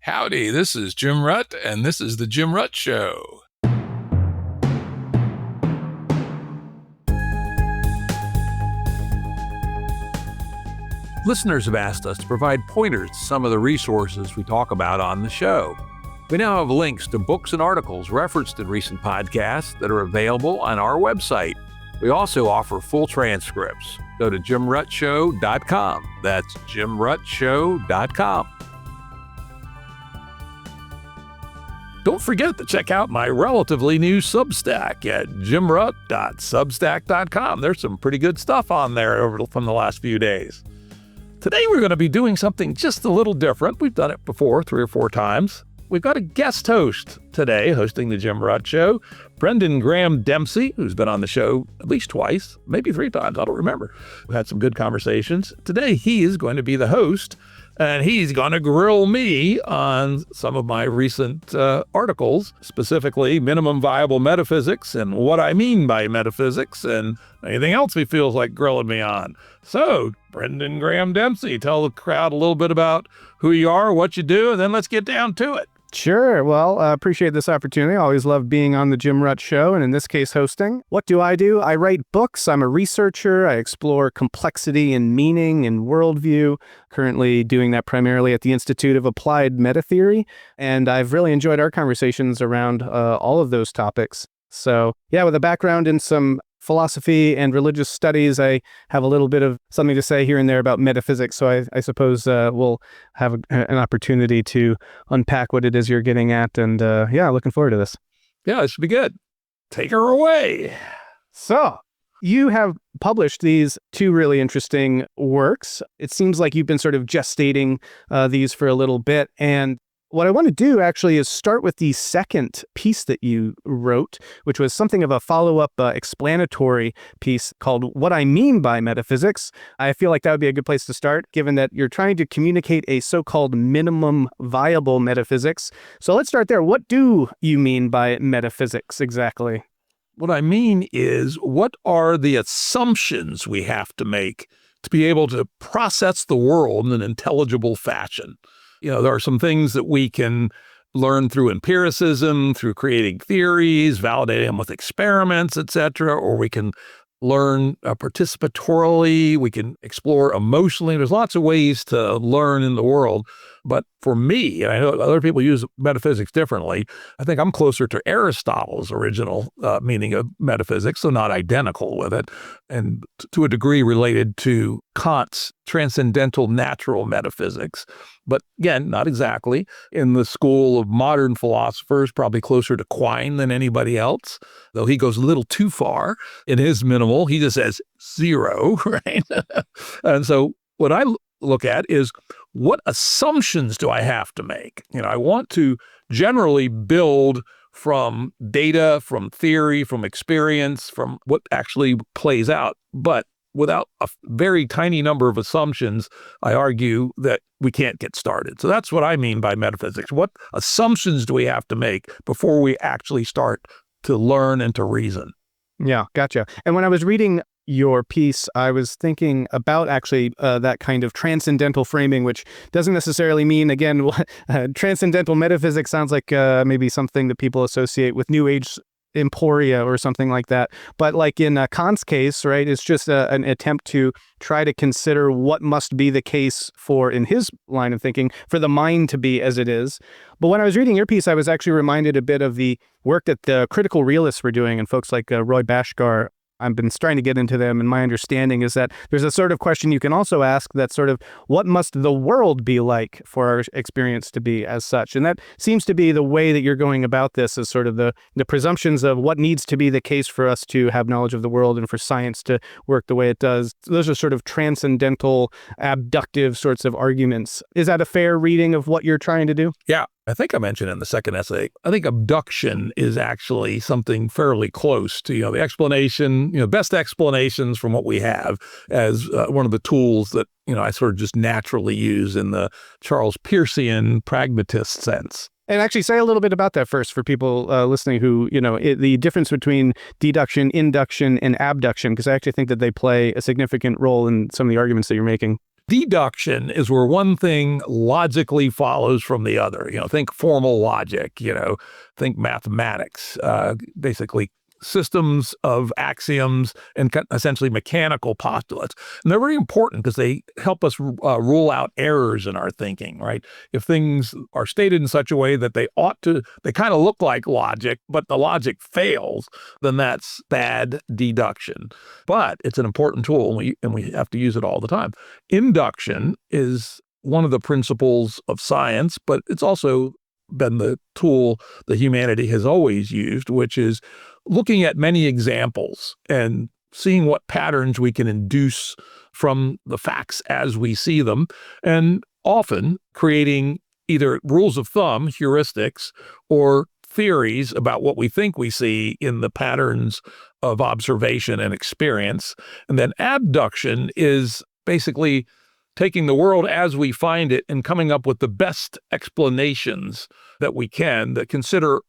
Howdy, this is Jim Rutt, and this is The Jim Rutt Show. Listeners have asked us to provide pointers to some of the resources we talk about on the show. We now have links to books and articles referenced in recent podcasts that are available on our website. We also offer full transcripts. Go to jimruttshow.com. That's jimruttshow.com. Don't forget to check out my relatively new Substack at jimrutt.substack.com. There's some pretty good stuff on there from the last few days. Today we're going to be doing something just a little different. We've done it before 3 or 4 times. We've got a guest host today hosting the Jim Rutt Show, Graham Dempsey, who's been on the show at least twice, maybe 3 times, I don't remember. We had some good conversations. Today he is going to be the host, and he's going to grill me on some of my recent articles, specifically Minimum Viable Metaphysics and what I mean by metaphysics and anything else he feels like grilling me on. So, Graham Dempsey, tell the crowd a little bit about who you are, what you do, and then let's get down to it. Sure. Well, I appreciate this opportunity. I always love being on the Jim Rutt Show, and in this case, hosting. What do? I write books. I'm a researcher. I explore complexity and meaning and worldview. Currently doing that primarily at the Institute of Applied Metatheory, and I've really enjoyed our conversations around all of those topics. So, yeah, with a background in some philosophy and religious studies, I have a little bit of something to say here and there about metaphysics, so I suppose we'll have an opportunity to unpack what it is you're getting at, and looking forward to this. Yeah, it should be good. Take her away. So, you have published these 2 really interesting works. It seems like you've been sort of gestating these for a little bit, and what I want to do actually is start with the second piece that you wrote, which was something of a follow-up explanatory piece called What I Mean by Metaphysics. I feel like that would be a good place to start, given that you're trying to communicate a so-called minimum viable metaphysics. So let's start there. What do you mean by metaphysics exactly? What I mean is, what are the assumptions we have to make to be able to process the world in an intelligible fashion? You know, there are some things that we can learn through empiricism, through creating theories, validating them with experiments, etc., or we can learn participatorily, we can explore emotionally. There's lots of ways to learn in the world. But for me, and I know other people use metaphysics differently, I think I'm closer to Aristotle's original meaning of metaphysics, so not identical with it, and to a degree related to Kant's transcendental natural metaphysics. But again, not exactly. In the school of modern philosophers, probably closer to Quine than anybody else, though he goes a little too far in his minimal. He just says 0, right? And so what I look at is, what assumptions do I have to make? You know, I want to generally build from data, from theory, from experience, from what actually plays out. But without a very tiny number of assumptions, I argue that we can't get started. So that's what I mean by metaphysics. What assumptions do we have to make before we actually start to learn and to reason? Yeah, gotcha. And when I was reading your piece, I was thinking about actually that kind of transcendental framing, which doesn't necessarily mean, again, transcendental metaphysics sounds like maybe something that people associate with New Age emporia or something like that. But like in Kant's case, right, it's just an attempt to try to consider what must be the case for, in his line of thinking, for the mind to be as it is. But when I was reading your piece, I was actually reminded a bit of the work that the critical realists were doing, and folks like Roy Bhaskar. I've been trying to get into them, and my understanding is that there's a sort of question you can also ask that sort of, what must the world be like for our experience to be as such? And that seems to be the way that you're going about this, as sort of the presumptions of what needs to be the case for us to have knowledge of the world and for science to work the way it does. Those are sort of transcendental, abductive sorts of arguments. Is that a fair reading of what you're trying to do? Yeah. I think I mentioned in the second essay, I think abduction is actually something fairly close to, the explanation, best explanations from what we have as one of the tools that, I sort of just naturally use in the Charles Peircean pragmatist sense. And actually say a little bit about that first for people listening who, the difference between deduction, induction, and abduction, because I actually think that they play a significant role in some of the arguments that you're making. Deduction is where one thing logically follows from the other. Think formal logic, think mathematics, basically systems of axioms and essentially mechanical postulates. And they're very important because they help us rule out errors in our thinking, right? If things are stated in such a way that they kind of look like logic, but the logic fails, then that's bad deduction. But it's an important tool, and we have to use it all the time. Induction is one of the principles of science, but it's also been the tool that humanity has always used, which is looking at many examples and seeing what patterns we can induce from the facts as we see them, and often creating either rules of thumb, heuristics, or theories about what we think we see in the patterns of observation and experience. And then abduction is basically taking the world as we find it and coming up with the best explanations that we can that consider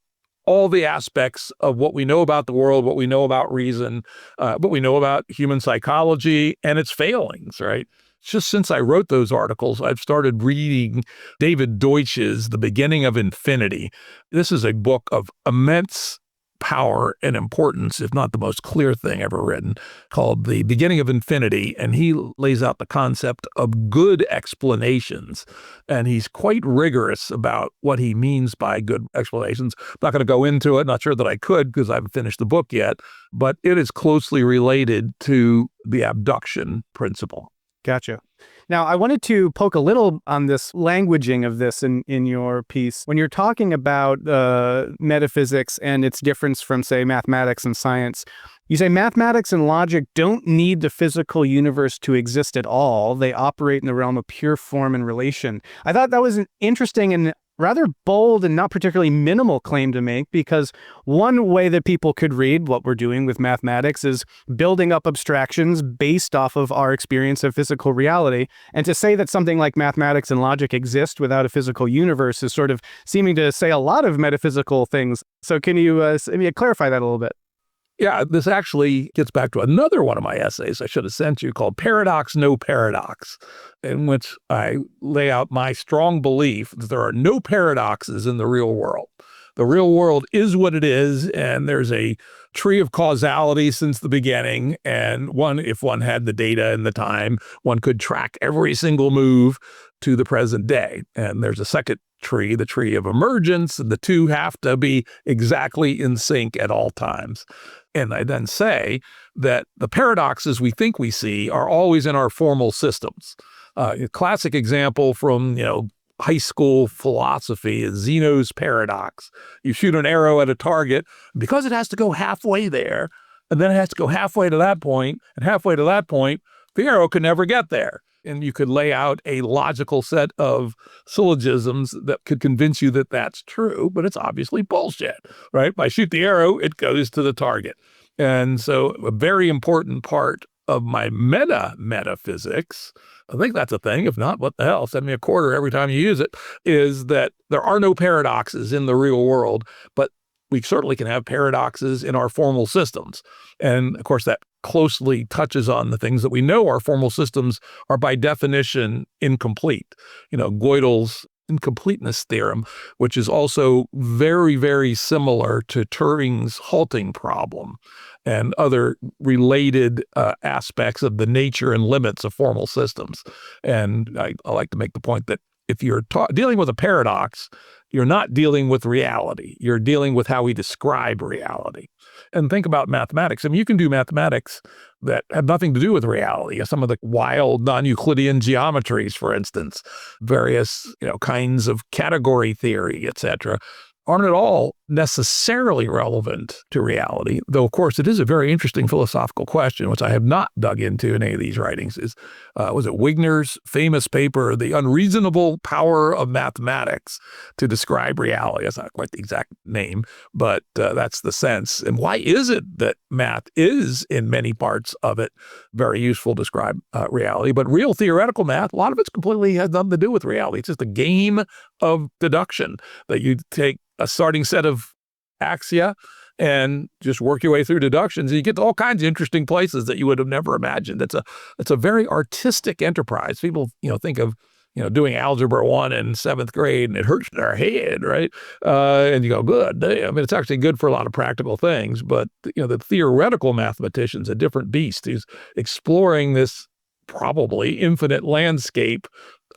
all the aspects of what we know about the world, what we know about reason, what we know about human psychology and its failings, right? Just since I wrote those articles, I've started reading David Deutsch's The Beginning of Infinity. This is a book of immense power and importance, if not the most clear thing ever written, called The Beginning of Infinity. And he lays out the concept of good explanations. And he's quite rigorous about what he means by good explanations. I'm not going to go into it. Not sure that I could because I haven't finished the book yet, but it is closely related to the abduction principle. Gotcha. Now, I wanted to poke a little on this languaging of this in your piece. When you're talking about metaphysics and its difference from, say, mathematics and science, you say mathematics and logic don't need the physical universe to exist at all. They operate in the realm of pure form and relation. I thought that was an interesting and rather bold and not particularly minimal claim to make, because one way that people could read what we're doing with mathematics is building up abstractions based off of our experience of physical reality. And to say that something like mathematics and logic exist without a physical universe is sort of seeming to say a lot of metaphysical things. So can you clarify that a little bit? Yeah, this actually gets back to another one of my essays I should have sent you called Paradox, No Paradox, in which I lay out my strong belief that there are no paradoxes in the real world. The real world is what it is, and there's a tree of causality since the beginning, and if one had the data and the time, one could track every single move to the present day. And there's a second tree, the tree of emergence, and the two have to be exactly in sync at all times. And I then say that the paradoxes we think we see are always in our formal systems. A classic example from, high school philosophy is Zeno's paradox. You shoot an arrow at a target, because it has to go halfway there, and then it has to go halfway to that point, and halfway to that point, the arrow can never get there. And you could lay out a logical set of syllogisms that could convince you that that's true, but it's obviously bullshit, right? If I shoot the arrow, it goes to the target. And so a very important part of my metaphysics, I think that's a thing. If not, what the hell? Send me a quarter every time you use it, is that there are no paradoxes in the real world, but we certainly can have paradoxes in our formal systems. And of course, that closely touches on the things that we know our formal systems are by definition incomplete. Gödel's incompleteness theorem, which is also very, very similar to Turing's halting problem and other related aspects of the nature and limits of formal systems. And I like to make the point that if you're dealing with a paradox, you're not dealing with reality. You're dealing with how we describe reality. And think about mathematics. I mean, you can do mathematics that have nothing to do with reality. Some of the wild non-Euclidean geometries, for instance, various kinds of category theory, etc., aren't at all necessarily relevant to reality. Though, of course, it is a very interesting philosophical question, which I have not dug into in any of these writings, was it Wigner's famous paper, The Unreasonable Power of Mathematics to Describe Reality? That's not quite the exact name, but that's the sense. And why is it that math is, in many parts of it, very useful to describe reality? But real theoretical math, a lot of it's completely has nothing to do with reality. It's just a game of deduction that you take a starting set of axia and just work your way through deductions. And you get to all kinds of interesting places that you would have never imagined. It's a very artistic enterprise. People, think of, doing Algebra 1 in 7th grade and it hurts their head, right? And you go, good. I mean, it's actually good for a lot of practical things. But, the theoretical mathematician's a different beast. He's exploring this probably infinite landscape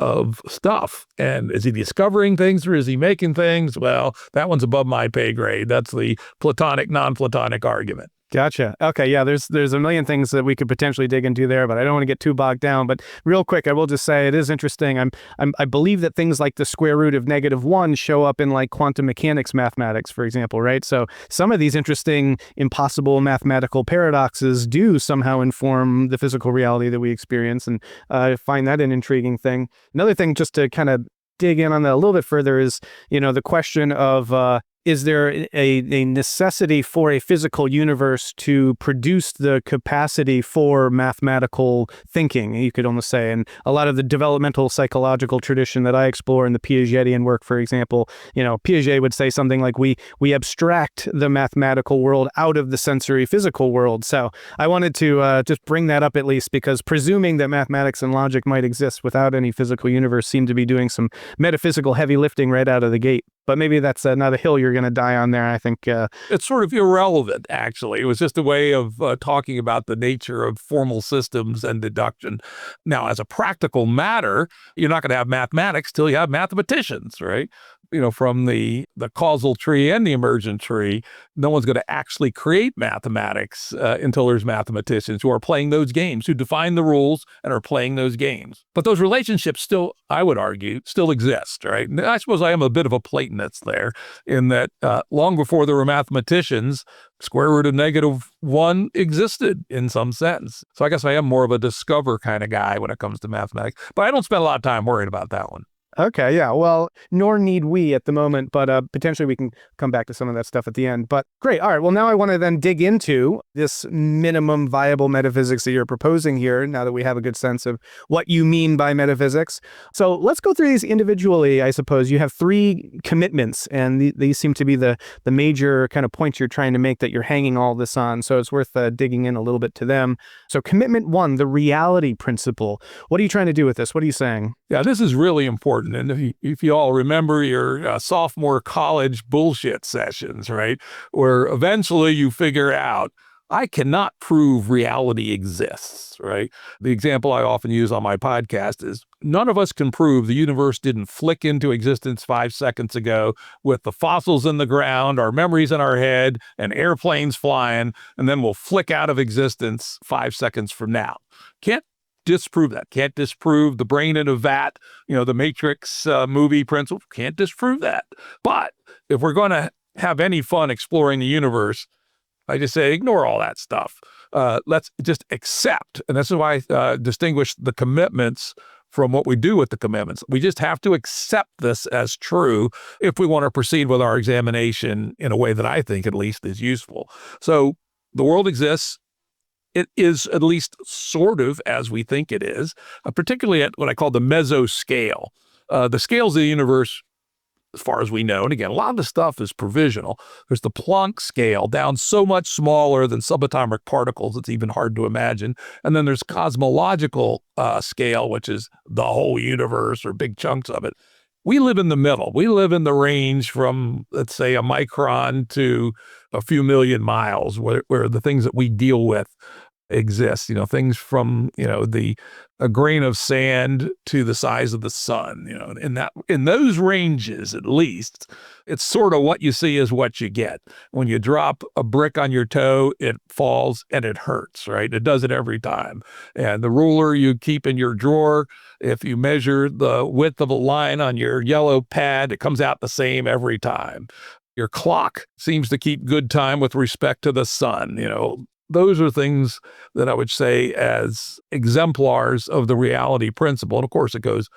of stuff. And is he discovering things or is he making things? Well, that one's above my pay grade. That's the Platonic, non-Platonic argument. Gotcha. Okay, yeah, there's a million things that we could potentially dig into there, but I don't want to get too bogged down. But real quick, I will just say it is interesting. I believe that things like the square root of -1 show up in like quantum mechanics mathematics, for example, right? So some of these interesting, impossible mathematical paradoxes do somehow inform the physical reality that we experience, and I find that an intriguing thing. Another thing, just to kind of dig in on that a little bit further, is the question of is there a necessity for a physical universe to produce the capacity for mathematical thinking, you could almost say? And a lot of the developmental psychological tradition that I explore in the Piagetian work, for example, Piaget would say something like, we abstract the mathematical world out of the sensory physical world. So I wanted to just bring that up at least, because presuming that mathematics and logic might exist without any physical universe seemed to be doing some metaphysical heavy lifting right out of the gate. But maybe that's not a hill you're going to die on there. I think it's sort of irrelevant, actually. It was just a way of talking about the nature of formal systems and deduction. Now, as a practical matter, you're not going to have mathematics till you have mathematicians, right? From the causal tree and the emergent tree, no one's going to actually create mathematics until there's mathematicians who are playing those games, who define the rules and are playing those games. But those relationships still, I would argue, still exist, right? And I suppose I am a bit of a Platonist there, in that long before there were mathematicians, square root of -1 existed in some sense. So I guess I am more of a discover kind of guy when it comes to mathematics. But I don't spend a lot of time worrying about that one. Okay, yeah. Well, nor need we at the moment, but potentially we can come back to some of that stuff at the end. But great. All right. Well, now I want to then dig into this minimum viable metaphysics that you're proposing here, now that we have a good sense of what you mean by metaphysics. So let's go through these individually, I suppose. You have 3 commitments, and these seem to be the major kind of points you're trying to make that you're hanging all this on. So it's worth digging in a little bit to them. So commitment 1, the reality principle. What are you trying to do with this? What are you saying? Yeah, this is really important. And if you all remember your sophomore college bullshit sessions, right, where eventually you figure out, I cannot prove reality exists, right? The example I often use on my podcast is, none of us can prove the universe didn't flick into existence 5 seconds ago with the fossils in the ground, our memories in our head, and airplanes flying, and then we'll flick out of existence 5 seconds from now. Can't disprove that. Can't disprove the brain in a vat, the Matrix movie principle. Can't disprove that. But if we're going to have any fun exploring the universe, I just say ignore all that stuff. Let's just accept. And this is why I distinguish the commitments from what we do with the commitments. We just have to accept this as true if we want to proceed with our examination in a way that I think at least is useful. So the world exists. It is at least sort of as we think it is, particularly at what I call the mesoscale. The scales of the universe, as far as we know, and again, a lot of the stuff is provisional. There's the Planck scale, down so much smaller than subatomic particles, it's even hard to imagine. And then there's cosmological scale, which is the whole universe or big chunks of it. We live in the middle. We live in the range from, let's say, a micron to a few million miles, where the things that we deal with exist. Things from, a grain of sand to the size of the sun. In those ranges, at least, it's sort of what you see is what you get. When you drop a brick on your toe, it falls and it hurts, right? It does it every time. And the ruler you keep in your drawer, if you measure the width of a line on your yellow pad, it comes out the same every time. Your clock seems to keep good time with respect to the sun. Those are things that I would say as exemplars of the reality principle. And of course, it goes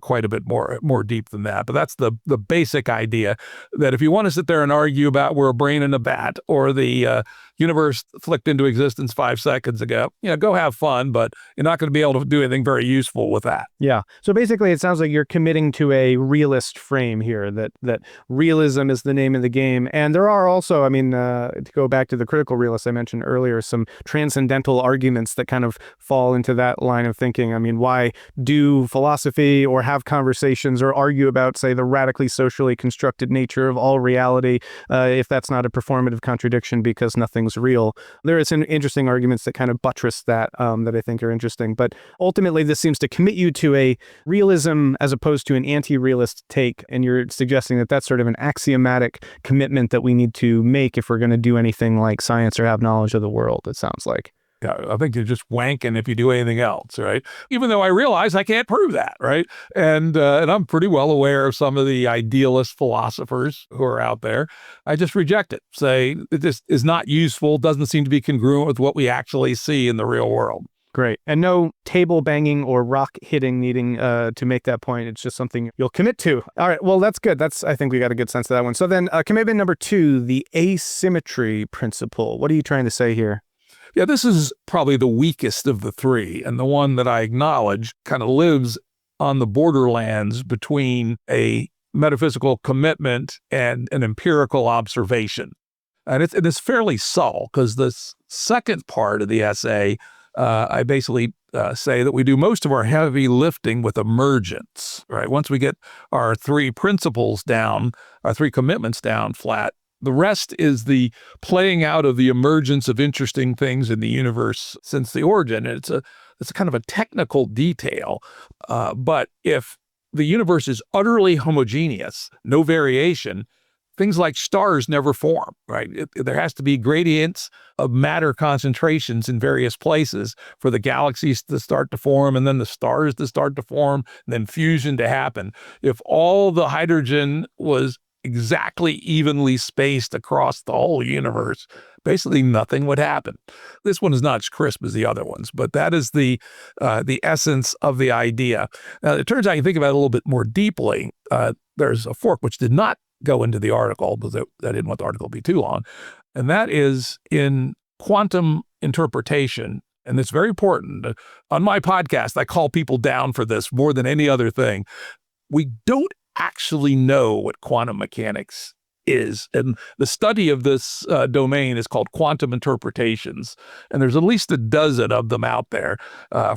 quite a bit more deep than that. But that's the basic idea, that if you want to sit there and argue about we're a brain in a vat, or the universe flicked into existence 5 seconds ago. Go have fun, but you're not going to be able to do anything very useful with that. Yeah. So basically, it sounds like you're committing to a realist frame here, that realism is the name of the game. And there are also, to go back to the critical realist I mentioned earlier, some transcendental arguments that kind of fall into that line of thinking. Why do philosophy or have conversations or argue about, say, the radically socially constructed nature of all reality if that's not a performative contradiction because nothing's real? There are some interesting arguments that kind of buttress that that I think are interesting. But ultimately, this seems to commit you to a realism as opposed to an anti-realist take. And you're suggesting that that's sort of an axiomatic commitment that we need to make if we're going to do anything like science or have knowledge of the world, it sounds like. Yeah, I think you're just wanking if you do anything else, right? Even though I realize I can't prove that, right? And I'm pretty well aware of some of the idealist philosophers who are out there. I just reject it. Say this is not useful, doesn't seem to be congruent with what we actually see in the real world. Great. And no table banging or rock hitting needing to make that point. It's just something you'll commit to. All right. Well, that's good. I think we got a good sense of that one. So then commitment number 2, the asymmetry principle. What are you trying to say here? Yeah, this is probably the weakest of the 3, and the one that I acknowledge kind of lives on the borderlands between a metaphysical commitment and an empirical observation. And it's fairly subtle, because the second part of the essay, I basically say that we do most of our heavy lifting with emergence, right? Once we get our 3 principles down, our 3 commitments down flat, the rest is the playing out of the emergence of interesting things in the universe since the origin. And it's a kind of a technical detail. But if the universe is utterly homogeneous, no variation, things like stars never form, right? There has to be gradients of matter concentrations in various places for the galaxies to start to form, and then the stars to start to form, and then fusion to happen. If all the hydrogen was exactly evenly spaced across the whole universe, basically nothing would happen. This one is not as crisp as the other ones, but that is the essence of the idea. Now, it turns out you think about it a little bit more deeply. There's a fork which did not go into the article, because I didn't want the article to be too long, and that is in quantum interpretation. And it's very important. On my podcast, I call people down for this more than any other thing. We don't actually know what quantum mechanics is. And the study of this domain is called quantum interpretations. And there's at least a dozen of them out there,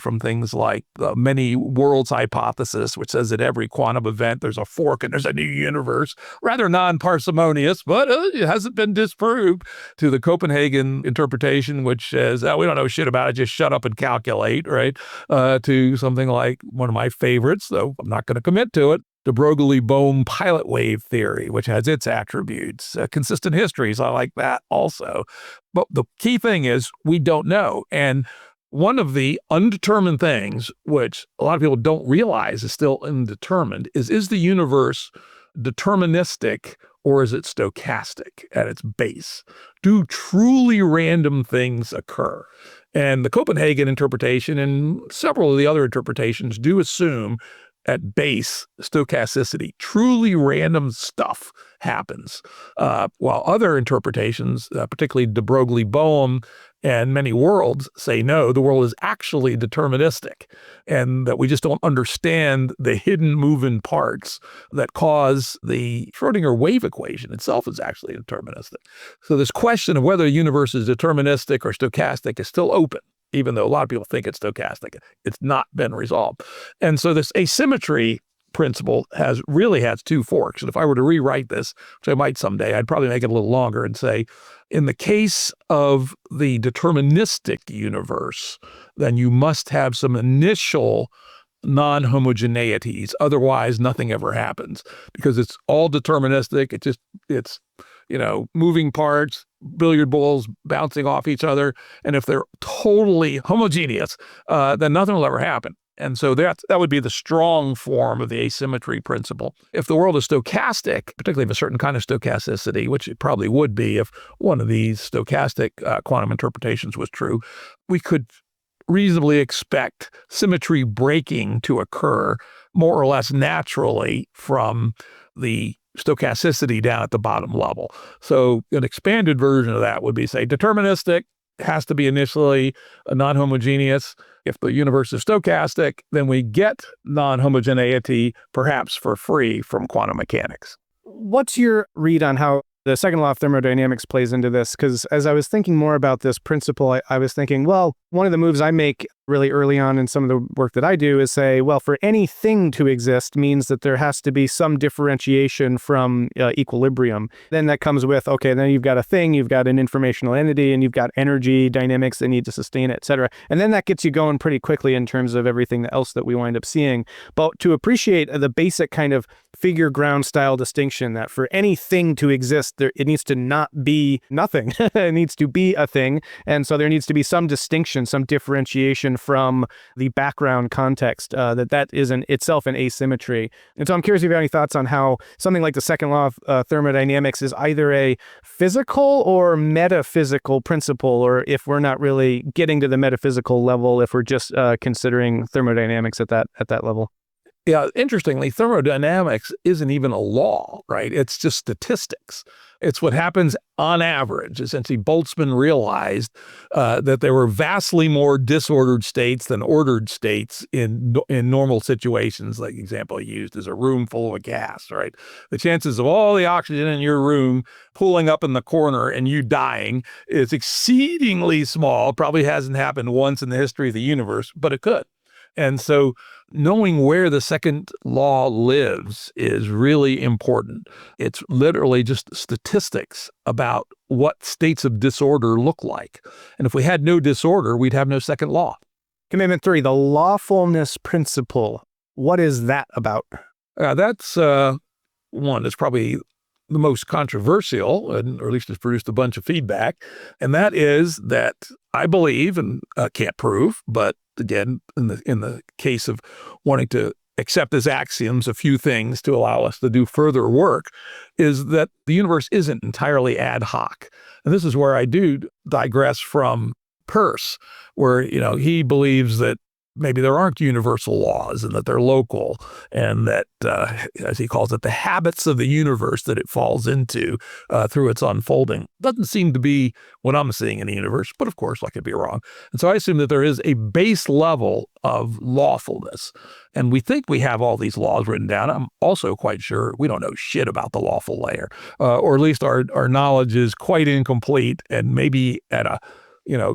from things like the many worlds hypothesis, which says that every quantum event, there's a fork and there's a new universe. Rather non-parsimonious, but it hasn't been disproved. To the Copenhagen interpretation, which says, we don't know shit about it, just shut up and calculate, right? To something like one of my favorites, though I'm not going to commit to it, de Broglie-Bohm pilot wave theory, which has its attributes. Consistent histories, I like that also. But the key thing is we don't know. And one of the undetermined things, which a lot of people don't realize is still undetermined, is the universe deterministic or is it stochastic at its base? Do truly random things occur? And the Copenhagen interpretation and several of the other interpretations do assume at base stochasticity, truly random stuff happens. While other interpretations, particularly de Broglie-Bohm and many worlds, say no, the world is actually deterministic, and that we just don't understand the hidden moving parts that cause the Schrodinger wave equation itself is actually deterministic. So this question of whether the universe is deterministic or stochastic is still open, even though a lot of people think it's stochastic. It's not been resolved. And so this asymmetry principle really has 2 forks. And if I were to rewrite this, which I might someday, I'd probably make it a little longer and say, in the case of the deterministic universe, then you must have some initial non-homogeneities. Otherwise, nothing ever happens, because it's all deterministic. It's moving parts, billiard balls bouncing off each other. And if they're totally homogeneous, then nothing will ever happen. And so that would be the strong form of the asymmetry principle. If the world is stochastic, particularly of a certain kind of stochasticity, which it probably would be if one of these stochastic quantum interpretations was true, we could reasonably expect symmetry breaking to occur more or less naturally from the stochasticity down at the bottom level. So an expanded version of that would be, say, deterministic has to be initially non-homogeneous. If the universe is stochastic, then we get non-homogeneity perhaps for free from quantum mechanics. What's your read on how the second law of thermodynamics plays into this? Because as I was thinking more about this principle, I was thinking, well, one of the moves I make really early on in some of the work that I do is say, well, for anything to exist means that there has to be some differentiation from equilibrium. Then that comes with, okay, then you've got a thing, you've got an informational entity, and you've got energy dynamics that need to sustain it, et cetera. And then that gets you going pretty quickly in terms of everything else that we wind up seeing. But to appreciate the basic kind of figure ground style distinction that for anything to exist, it needs to not be nothing. It needs to be a thing. And so there needs to be some distinction, some differentiation from the background context, that is in itself an asymmetry. And so I'm curious if you have any thoughts on how something like the second law of thermodynamics is either a physical or metaphysical principle, or if we're not really getting to the metaphysical level, if we're just considering thermodynamics at that level. Yeah, interestingly, thermodynamics isn't even a law, right? It's just statistics. It's what happens on average. Essentially, Boltzmann realized that there were vastly more disordered states than ordered states in normal situations. Like the example he used is a room full of gas, right? The chances of all the oxygen in your room pooling up in the corner and you dying is exceedingly small. Probably hasn't happened once in the history of the universe, but it could. And so knowing where the second law lives is really important. It's literally just statistics about what states of disorder look like. And if we had no disorder, we'd have no second law. Commitment 3, the lawfulness principle. What is that about? That's one that's probably the most controversial, or at least it's produced a bunch of feedback. And that is that I believe, and can't prove, but again, in the case of wanting to accept as axioms a few things to allow us to do further work, is that the universe isn't entirely ad hoc. And this is where I do digress from Peirce, where, he believes that maybe there aren't universal laws and that they're local, and that, as he calls it, the habits of the universe that it falls into through its unfolding doesn't seem to be what I'm seeing in the universe. But of course, I could be wrong. And so I assume that there is a base level of lawfulness. And we think we have all these laws written down. I'm also quite sure we don't know shit about the lawful layer, or at least our knowledge is quite incomplete, and maybe at a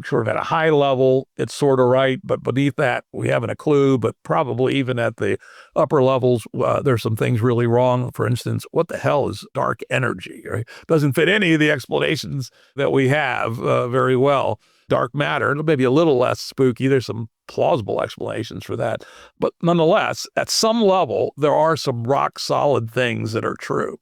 sort of at a high level, it's sort of right, but beneath that, we haven't a clue. But probably even at the upper levels, there's some things really wrong. For instance, what the hell is dark energy? Right? Doesn't fit any of the explanations that we have very well. Dark matter, maybe a little less spooky. There's some plausible explanations for that. But nonetheless, at some level, there are some rock solid things that are true.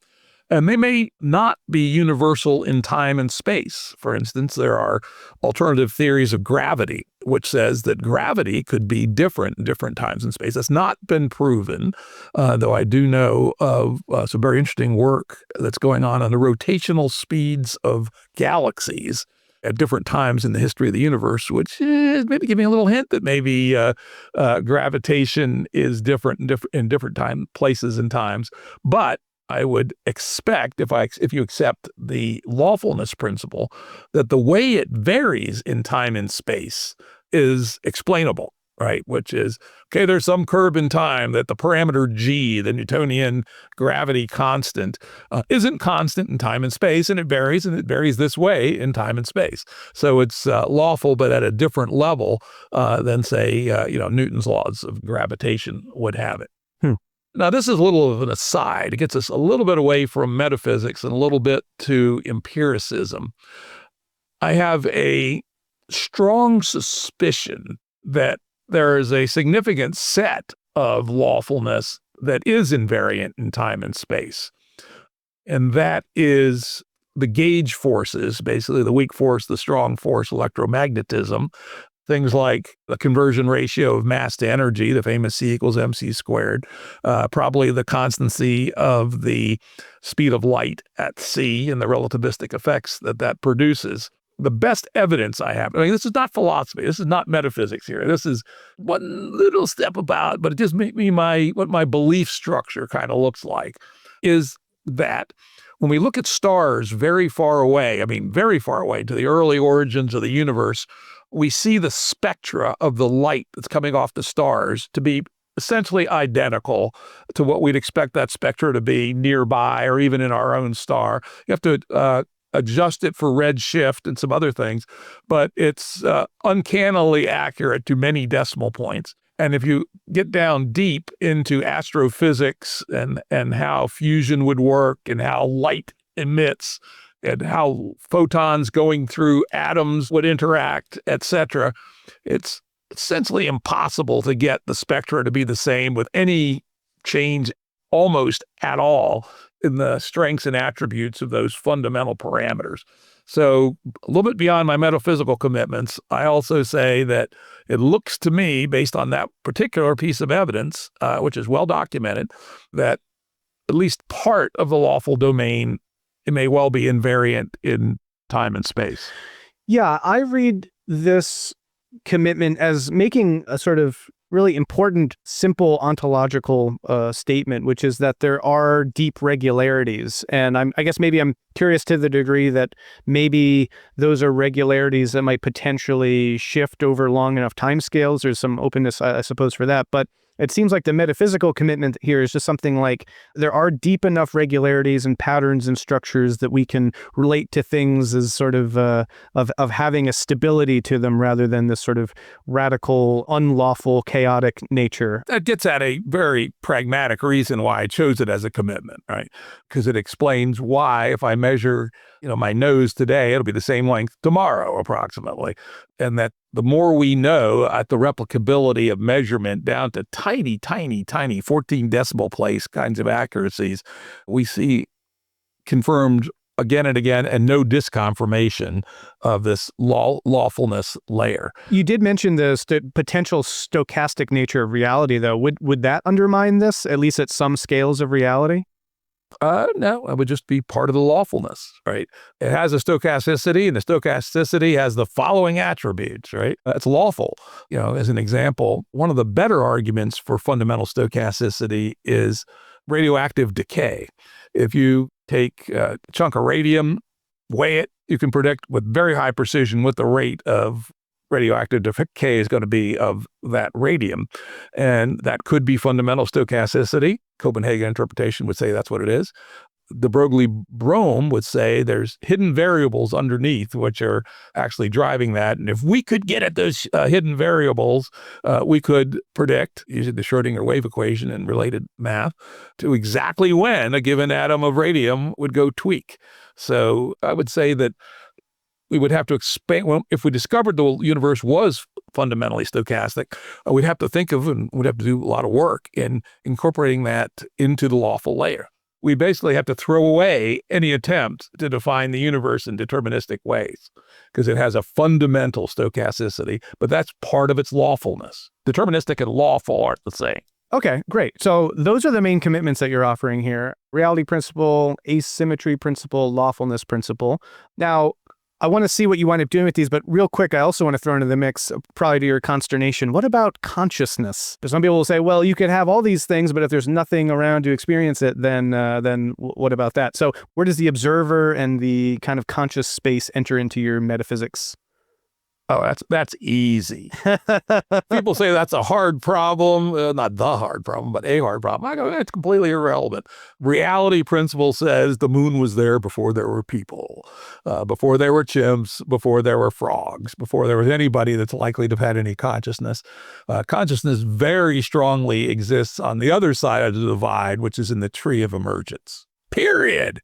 And they may not be universal in time and space. For instance, there are alternative theories of gravity, which says that gravity could be different in different times and space. That's not been proven, though I do know of some very interesting work that's going on the rotational speeds of galaxies at different times in the history of the universe, which is maybe giving a little hint that maybe gravitation is different in different time, places and times. But I would expect, if you accept the lawfulness principle, that the way it varies in time and space is explainable, right? Which is, okay, there's some curve in time that the parameter g, the Newtonian gravity constant, isn't constant in time and space, and it varies this way in time and space. So it's lawful, but at a different level than, say, Newton's laws of gravitation would have it. Now, this is a little of an aside. It gets us a little bit away from metaphysics and a little bit to empiricism. I have a strong suspicion that there is a significant set of lawfulness that is invariant in time and space. And that is the gauge forces, basically the weak force, the strong force, electromagnetism. Things like the conversion ratio of mass to energy, the famous C equals mc squared, probably the constancy of the speed of light at c and the relativistic effects that produces. The best evidence I have, this is not philosophy, this is not metaphysics here. This is one little step about, but it just made me what my belief structure kind of looks like, is that when we look at stars very far away, I mean, very far away to the early origins of the universe, we see the spectra of the light that's coming off the stars to be essentially identical to what we'd expect that spectra to be nearby or even in our own star. You have to adjust it for redshift and some other things, but it's uncannily accurate to many decimal points. And if you get down deep into astrophysics and how fusion would work and how light emits and how photons going through atoms would interact, etc., it's essentially impossible to get the spectra to be the same with any change almost at all in the strengths and attributes of those fundamental parameters. So a little bit beyond my metaphysical commitments, I also say that it looks to me, based on that particular piece of evidence, which is well documented, that at least part of the lawful domain, it may well be invariant in time and space. Yeah, I read this commitment as making a sort of really important, simple ontological statement, which is that there are deep regularities. And I guess maybe I'm curious to the degree that maybe those are regularities that might potentially shift over long enough timescales. There's some openness, I suppose, for that. But it seems like the metaphysical commitment here is just something like there are deep enough regularities and patterns and structures that we can relate to things as sort of having a stability to them rather than this sort of radical, unlawful, chaotic nature. That gets at a very pragmatic reason why I chose it as a commitment, right? Because it explains why if I measure, my nose today, it'll be the same length tomorrow approximately. And that the more we know at the replicability of measurement down to tiny, tiny, tiny 14 decimal place kinds of accuracies, we see confirmed again and again and no disconfirmation of this lawfulness layer. You did mention the potential stochastic nature of reality, though. Would that undermine this, at least at some scales of reality? No, it would just be part of the lawfulness, right? It has a stochasticity, and the stochasticity has the following attributes, right? It's lawful. As an example, one of the better arguments for fundamental stochasticity is radioactive decay. If you take a chunk of radium, weigh it, you can predict with very high precision what the rate of radioactive decay is going to be of that radium. And that could be fundamental stochasticity. Copenhagen interpretation would say that's what it is. De Broglie-Bohm would say there's hidden variables underneath which are actually driving that. And if we could get at those hidden variables, we could predict, using the Schrödinger wave equation and related math, to exactly when a given atom of radium would go tweak. So I would say that we would have to expand. Well, if we discovered the universe was fundamentally stochastic, we'd have to think of and we'd have to do a lot of work in incorporating that into the lawful layer. We basically have to throw away any attempt to define the universe in deterministic ways because it has a fundamental stochasticity, but that's part of its lawfulness. Deterministic and lawful aren't the same. Okay, great. So those are the main commitments that you're offering here. Reality principle, asymmetry principle, lawfulness principle. Now, I want to see what you wind up doing with these, but real quick, I also want to throw into the mix, probably to your consternation, what about consciousness? Because some people will say, well, you could have all these things, but if there's nothing around to experience it, then what about that? So where does the observer and the kind of conscious space enter into your metaphysics? Oh, that's easy. People say that's a hard problem, not the hard problem, but a hard problem. I go, it's completely irrelevant. Reality principle says the moon was there before there were people, before there were chimps, before there were frogs, before there was anybody that's likely to have had any consciousness. Consciousness very strongly exists on the other side of the divide, which is in the tree of emergence. Period.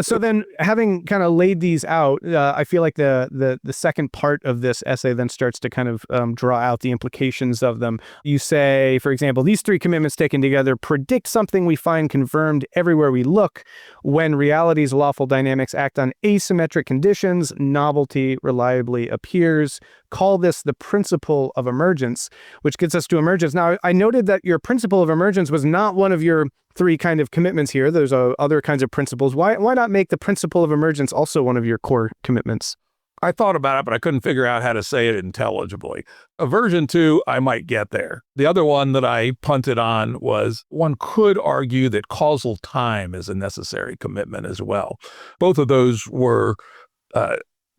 So then, having kind of laid these out, I feel like the second part of this essay then starts to kind of draw out the implications of them. You say, for example, these three commitments taken together predict something we find confirmed everywhere we look. When reality's lawful dynamics act on asymmetric conditions, novelty reliably appears. Call this the principle of emergence, which gets us to emergence. Now, I noted that your principle of emergence was not one of your three kind of commitments here. There's other kinds of principles. Why not make the principle of emergence also one of your core commitments? I thought about it, but I couldn't figure out how to say it intelligibly. Aversion to, I might get there. The other one that I punted on was one could argue that causal time is a necessary commitment as well. Both of those were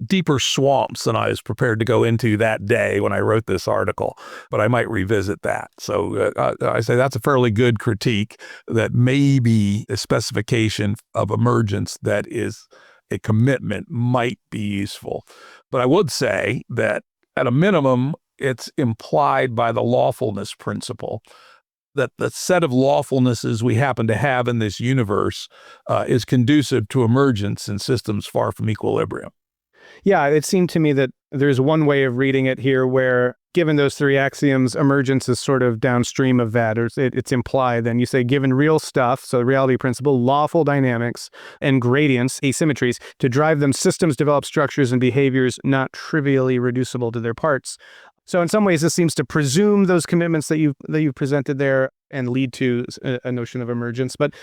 deeper swamps than I was prepared to go into that day when I wrote this article, but I might revisit that. So I say that's a fairly good critique, that maybe a specification of emergence that is a commitment might be useful. But I would say that at a minimum, it's implied by the lawfulness principle that the set of lawfulnesses we happen to have in this universe is conducive to emergence in systems far from equilibrium. Yeah, it seemed to me that there's one way of reading it here where, given those three axioms, emergence is sort of downstream of that, or it's implied. Then you say, given real stuff, so the reality principle, lawful dynamics, and gradients, asymmetries, to drive them, systems develop structures and behaviors not trivially reducible to their parts. So in some ways, this seems to presume those commitments that you've presented there and lead to a notion of emergence. But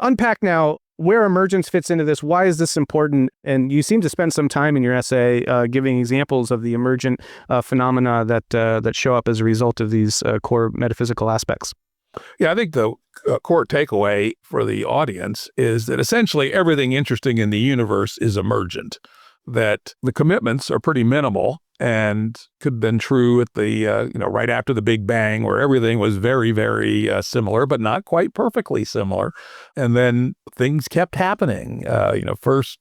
unpack now where emergence fits into this. Why is this important? And you seem to spend some time in your essay giving examples of the emergent phenomena that show up as a result of these core metaphysical aspects. Yeah, I think the core takeaway for the audience is that essentially everything interesting in the universe is emergent, that the commitments are pretty minimal and could have been true at the, right after the Big Bang, where everything was very, very similar, but not quite perfectly similar. And then things kept happening. First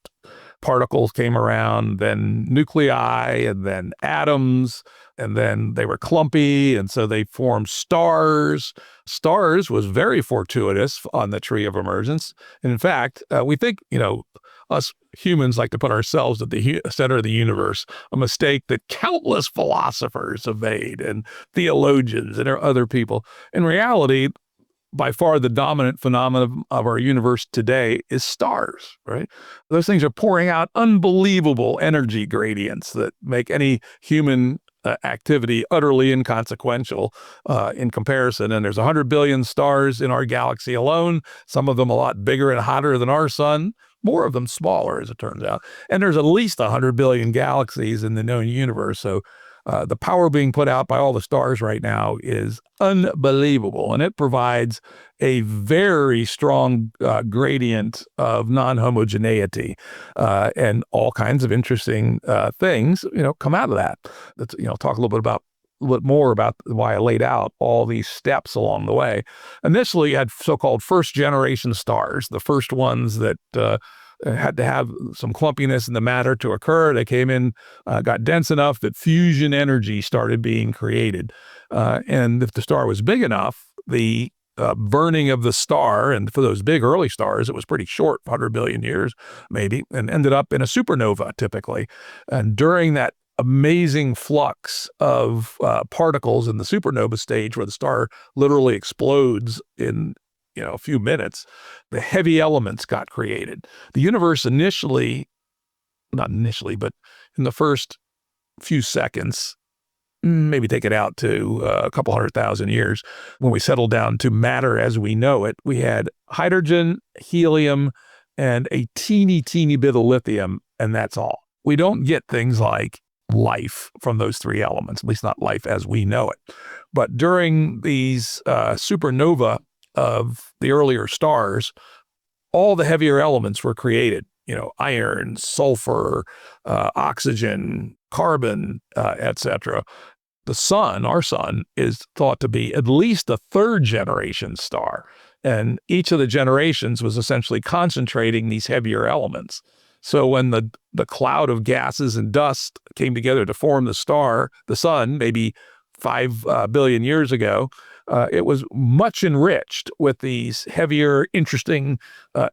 particles came around, then nuclei, and then atoms, and then they were clumpy, and so they formed stars. Stars was very fortuitous on the tree of emergence. And in fact, we think, us humans like to put ourselves at the center of the universe, a mistake that countless philosophers have made and theologians and other people. In reality, by far the dominant phenomenon of our universe today is stars, right? Those things are pouring out unbelievable energy gradients that make any human activity utterly inconsequential in comparison. And there's 100 billion stars in our galaxy alone, some of them a lot bigger and hotter than our sun, more of them smaller, as it turns out. And there's at least 100 billion galaxies in the known universe. So the power being put out by all the stars right now is unbelievable. And it provides a very strong gradient of non-homogeneity and all kinds of interesting things, come out of that. Let's, talk a little bit more about why I laid out all these steps along the way. Initially, you had so-called first-generation stars, the first ones that had to have some clumpiness in the matter to occur. They came in, got dense enough that fusion energy started being created. And if the star was big enough, the burning of the star, and for those big early stars, it was pretty short, 100 billion years maybe, and ended up in a supernova typically. And during that amazing flux of particles in the supernova stage, where the star literally explodes in a few minutes, the heavy elements got created. The universe not initially, but in the first few seconds, maybe take it out to a couple 100,000 years, when we settled down to matter as we know it, we had hydrogen, helium, and a teeny bit of lithium, and that's all. We don't get things like life from those three elements, at least not life as we know it. But during these supernova of the earlier stars, all the heavier elements were created, iron, sulfur, oxygen, carbon, etc. The sun, our sun, is thought to be at least a third generation star. And each of the generations was essentially concentrating these heavier elements. So when the cloud of gases and dust came together to form the star, the sun, maybe 5 billion years ago, it was much enriched with these heavier, interesting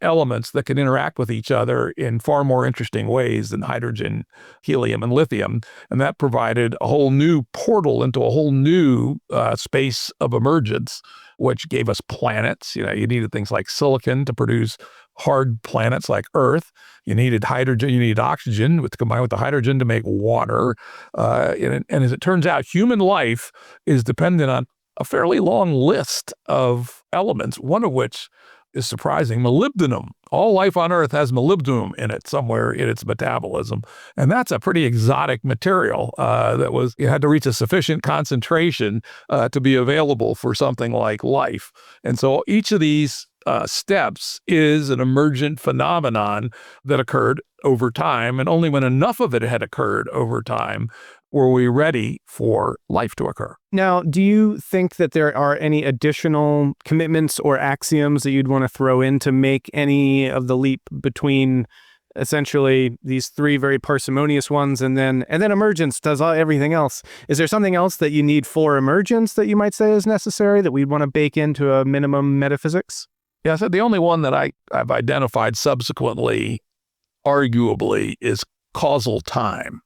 elements that can interact with each other in far more interesting ways than hydrogen, helium, and lithium. And that provided a whole new portal into a whole new space of emergence, which gave us planets. You needed things like silicon to produce hard planets like Earth. You needed hydrogen, you needed oxygen to combine with the hydrogen to make water. And as it turns out, human life is dependent on a fairly long list of elements, one of which is surprising. Molybdenum. All life on Earth has molybdenum in it somewhere in its metabolism. And that's a pretty exotic material it had to reach a sufficient concentration to be available for something like life. And so each of these steps is an emergent phenomenon that occurred over time. And only when enough of it had occurred over time were we ready for life to occur. Now, do you think that there are any additional commitments or axioms that you'd want to throw in to make any of the leap between essentially these three very parsimonious ones and then emergence does everything else? Is there something else that you need for emergence that you might say is necessary that we'd want to bake into a minimum metaphysics? Yeah, so the only one that I've identified subsequently, arguably, is causal time.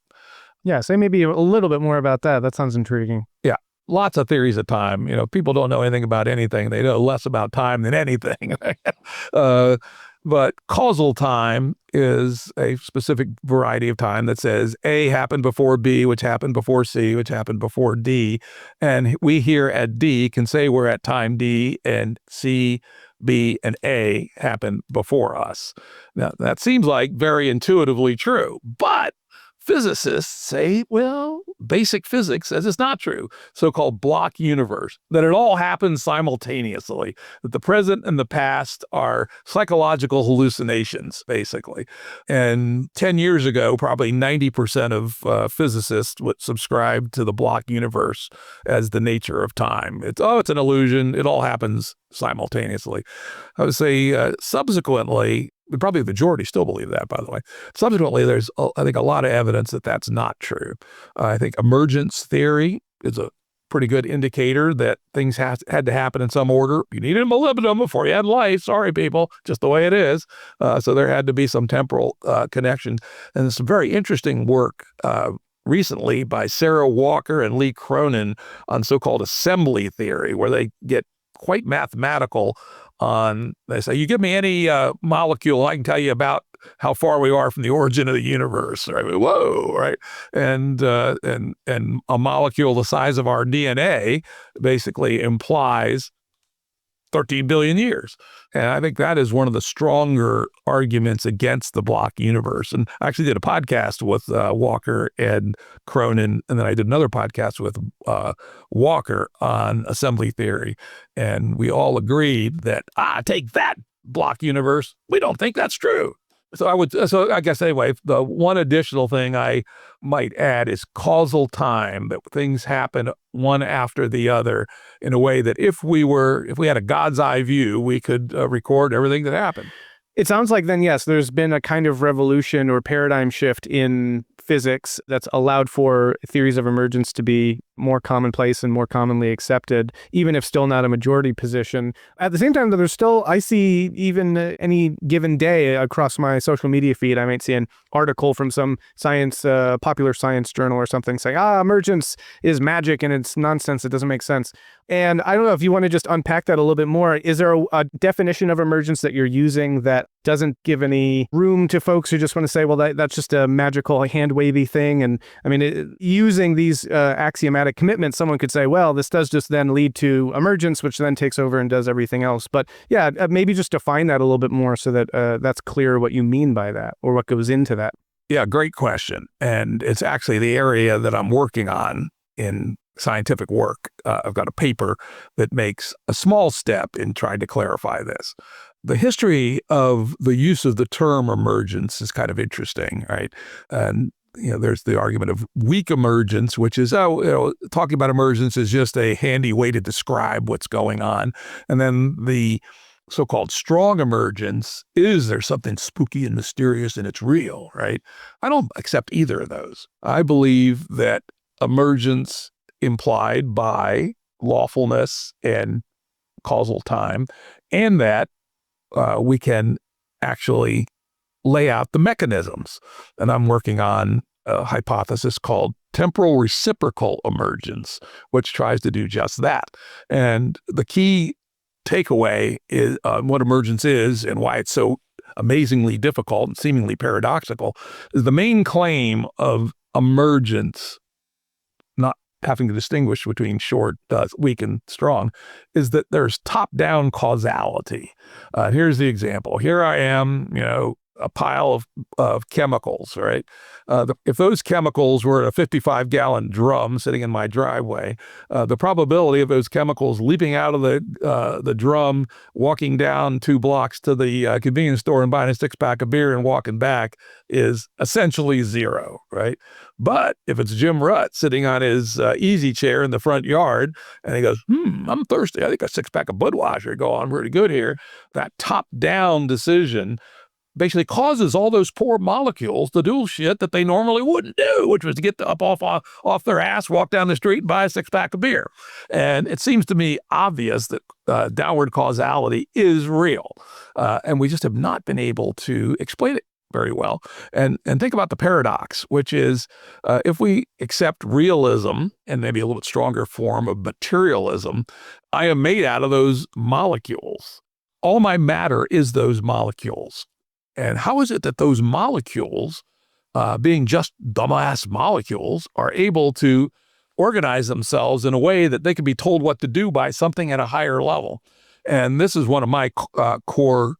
Yeah, say maybe a little bit more about that. That sounds intriguing. Yeah, lots of theories of time. People don't know anything about anything. They know less about time than anything. But causal time is a specific variety of time that says A happened before B, which happened before C, which happened before D. And we here at D can say we're at time D, and C, B, and A happened before us. Now, that seems like very intuitively true, but physicists say, well, basic physics says it's not true, so-called block universe, that it all happens simultaneously, that the present and the past are psychological hallucinations, basically. And 10 years ago, probably 90% of physicists would subscribe to the block universe as the nature of time. It's an illusion. It all happens simultaneously. I would say subsequently, probably the majority still believe that, by the way. Subsequently, there's, I think, a lot of evidence that that's not true. I think emergence theory is a pretty good indicator that things had to happen in some order. You needed molybdenum before you had life. Sorry, people, just the way it is. So there had to be some temporal connection. And there's some very interesting work recently by Sarah Walker and Lee Cronin on so-called assembly theory, where they get quite mathematical they say, you give me any molecule, I can tell you about how far we are from the origin of the universe. Right? Whoa, right? And a molecule the size of our DNA basically implies 13 billion years. And I think that is one of the stronger arguments against the block universe. And I actually did a podcast with Walker and Cronin, and then I did another podcast with Walker on assembly theory. And we all agreed that, take that, block universe. We don't think that's true. So I guess anyway, the one additional thing I might add is causal time, that things happen one after the other in a way that if we had a God's eye view, we could record everything that happened. It sounds like then, yes, there's been a kind of revolution or paradigm shift in physics that's allowed for theories of emergence to be more commonplace and more commonly accepted, even if still not a majority position. At the same time, though, there's still, I see even any given day across my social media feed, I might see an article from some popular science journal or something saying, emergence is magic and it's nonsense. It doesn't make sense. And I don't know if you want to just unpack that a little bit more. Is there a definition of emergence that you're using that doesn't give any room to folks who just want to say, well, that's just a magical hand-wavy thing? And I mean, using these axiomatic commitments, someone could say, well, this does just then lead to emergence, which then takes over and does everything else. But yeah, maybe just define that a little bit more so that that's clear what you mean by that or what goes into that. Yeah, great question. And it's actually the area that I'm working on in scientific work. I've got a paper that makes a small step in trying to clarify this. The history of the use of the term emergence is kind of interesting, right? And there's the argument of weak emergence, which is, talking about emergence is just a handy way to describe what's going on. And then the so-called strong emergence is there's something spooky and mysterious and it's real, right? I don't accept either of those. I believe that emergence implied by lawfulness and causal time, and that we can actually lay out the mechanisms. And I'm working on a hypothesis called temporal reciprocal emergence, which tries to do just that. And the key takeaway is what emergence is and why it's so amazingly difficult and seemingly paradoxical is the main claim of emergence having to distinguish between short, weak, and strong, is that there's top-down causality. Here's the example. Here I am, a pile of chemicals, right? If those chemicals were in a 55-gallon drum sitting in my driveway, the probability of those chemicals leaping out of the drum, walking down 2 blocks to the convenience store and buying a 6-pack of beer and walking back is essentially 0, right? But if it's Jim Rutt sitting on his easy chair in the front yard and he goes, I'm thirsty, I think a 6-pack of Budweiser go on pretty good here, that top-down decision basically causes all those poor molecules to do shit that they normally wouldn't do, which was to get up off their ass, walk down the street, and buy a 6-pack of beer. And it seems to me obvious that downward causality is real. And we just have not been able to explain it very well. And think about the paradox, which is if we accept realism and maybe a little bit stronger form of materialism, I am made out of those molecules. All my matter is those molecules. And how is it that those molecules, being just dumbass molecules, are able to organize themselves in a way that they can be told what to do by something at a higher level? And this is one of my core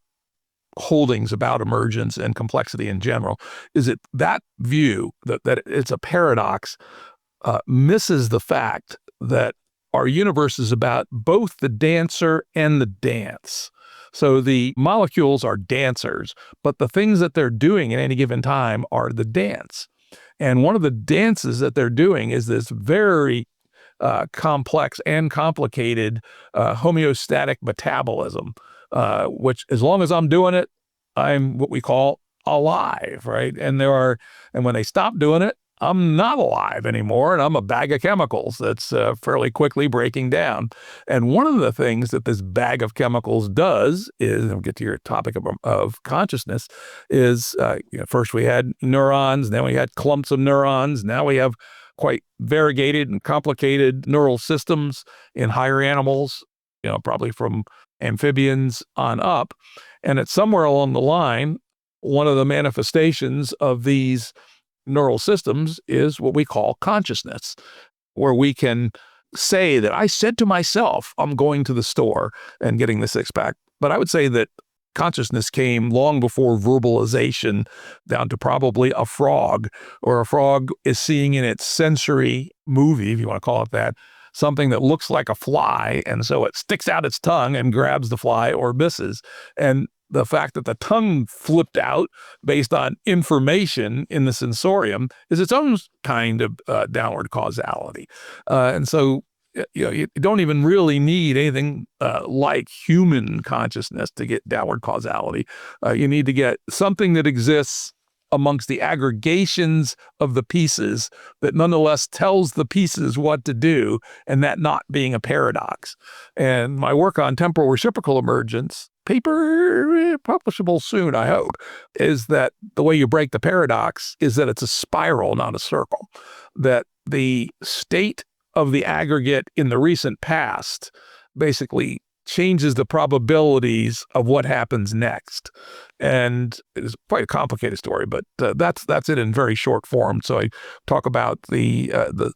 holdings about emergence and complexity in general, is that view that it's a paradox misses the fact that our universe is about both the dancer and the dance. So the molecules are dancers, but the things that they're doing at any given time are the dance. And one of the dances that they're doing is this very complex and complicated homeostatic metabolism, which as long as I'm doing it, I'm what we call alive, right? And when they stop doing it, I'm not alive anymore, and I'm a bag of chemicals that's fairly quickly breaking down. And one of the things that this bag of chemicals does is, and we'll get to your topic of consciousness, is first we had neurons, then we had clumps of neurons, now we have quite variegated and complicated neural systems in higher animals, probably from amphibians on up. And it's somewhere along the line, one of the manifestations of these neural systems is what we call consciousness, where we can say that I said to myself, I'm going to the store and getting the 6-pack. But I would say that consciousness came long before verbalization, down to probably a frog, or a frog is seeing in its sensory movie, if you want to call it that, something that looks like a fly, and so it sticks out its tongue and grabs the fly or misses. And the fact that the tongue flipped out based on information in the sensorium is its own kind of downward causality. And so you don't even really need anything like human consciousness to get downward causality. You need to get something that exists amongst the aggregations of the pieces that nonetheless tells the pieces what to do, and that not being a paradox. And my work on temporal reciprocal emergence, paper publishable soon, I hope, is that the way you break the paradox is that it's a spiral, not a circle. That the state of the aggregate in the recent past basically changes the probabilities of what happens next. And it's quite a complicated story, but that's it in very short form. So I talk about the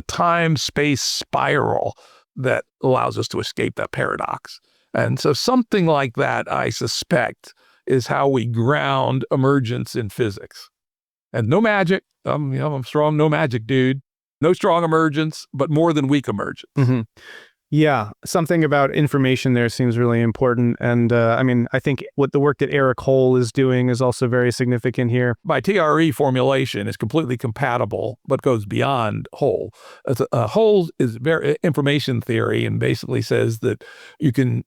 time-space spiral that allows us to escape that paradox. And so something like that, I suspect, is how we ground emergence in physics. And no magic. I'm strong, no magic, dude. No strong emergence, but more than weak emergence. Mm-hmm. Yeah, something about information there seems really important. And I think what the work that Eric Hole is doing is also very significant here. My TRE formulation is completely compatible, but goes beyond Hole. Hole is very information theory and basically says that you can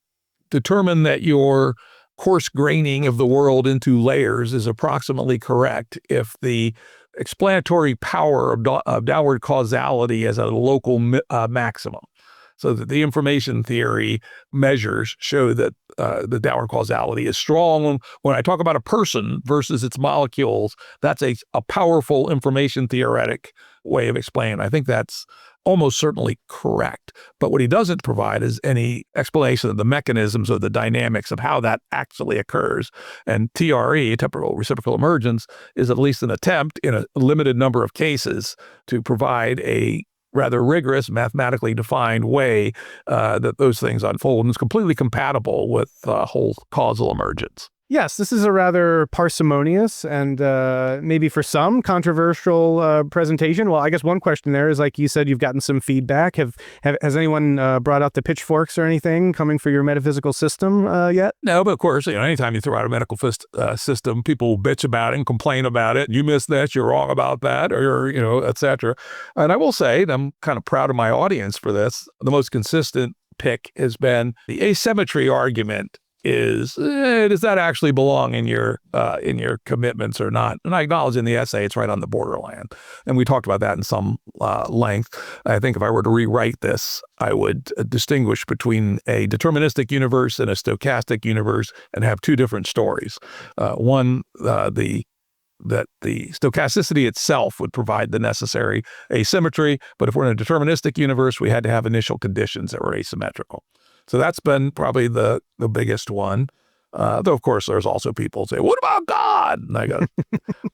determine that your coarse graining of the world into layers is approximately correct if the explanatory power of downward causality is at a local maximum. So that the information theory measures show that the downward causality is strong. When I talk about a person versus its molecules, that's a powerful information theoretic way of explaining. I think that's almost certainly correct. But what he doesn't provide is any explanation of the mechanisms or the dynamics of how that actually occurs. And TRE, temporal reciprocal emergence, is at least an attempt in a limited number of cases to provide a rather rigorous, mathematically defined way that those things unfold, and is completely compatible with whole causal emergence. Yes, this is a rather parsimonious and maybe for some controversial presentation. Well, I guess one question there is, like you said, you've gotten some feedback. Has anyone brought out the pitchforks or anything coming for your metaphysical system yet? No, but of course, anytime you throw out a medical system, people bitch about it and complain about it. You missed that, you're wrong about that, or, et cetera. And I will say, and I'm kind of proud of my audience for this, the most consistent pick has been the asymmetry argument is, does that actually belong in your commitments or not? And I acknowledge in the essay it's right on the borderland. And we talked about that in some length. I think if I were to rewrite this, I would distinguish between a deterministic universe and a stochastic universe and have two different stories. One, that the stochasticity itself would provide the necessary asymmetry, but if we're in a deterministic universe, we had to have initial conditions that were asymmetrical. So that's been probably the biggest one. Though, of course, there's also people say, what about God? And I go,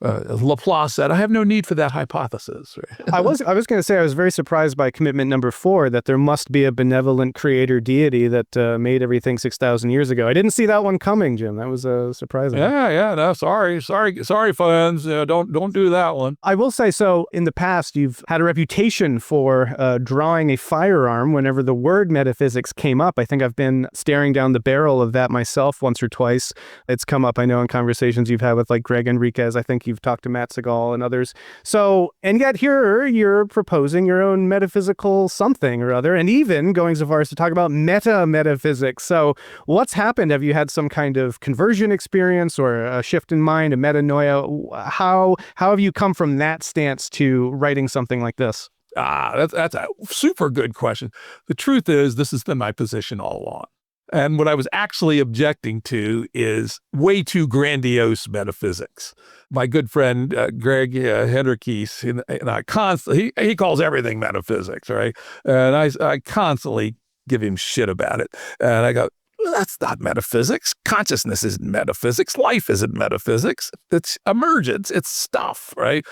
Laplace said, I have no need for that hypothesis. I was going to say I was very surprised by commitment number 4, that there must be a benevolent creator deity that made everything 6,000 years ago. I didn't see that one coming, Jim. That was surprising. Yeah. No, sorry, fans. Don't do that one. I will say, so in the past, you've had a reputation for drawing a firearm whenever the word metaphysics came up. I think I've been staring down the barrel of that myself once or twice. It's come up, I know, in conversations you've had with like Greg Enriquez. I think you've talked to Matt Segal and others. So, and yet here you're proposing your own metaphysical something or other, and even going so far as to talk about metaphysics. So what's happened? Have you had some kind of conversion experience or a shift in mind, a metanoia? How have you come from that stance to writing something like this? That's a super good question. The truth is, this has been my position all along. And what I was actually objecting to is way too grandiose metaphysics. My good friend, Greg Hendricks, and I constantly, he calls everything metaphysics, right? And I constantly give him shit about it. And I go, well, that's not metaphysics. Consciousness isn't metaphysics. Life isn't metaphysics. It's emergence. It's stuff, right?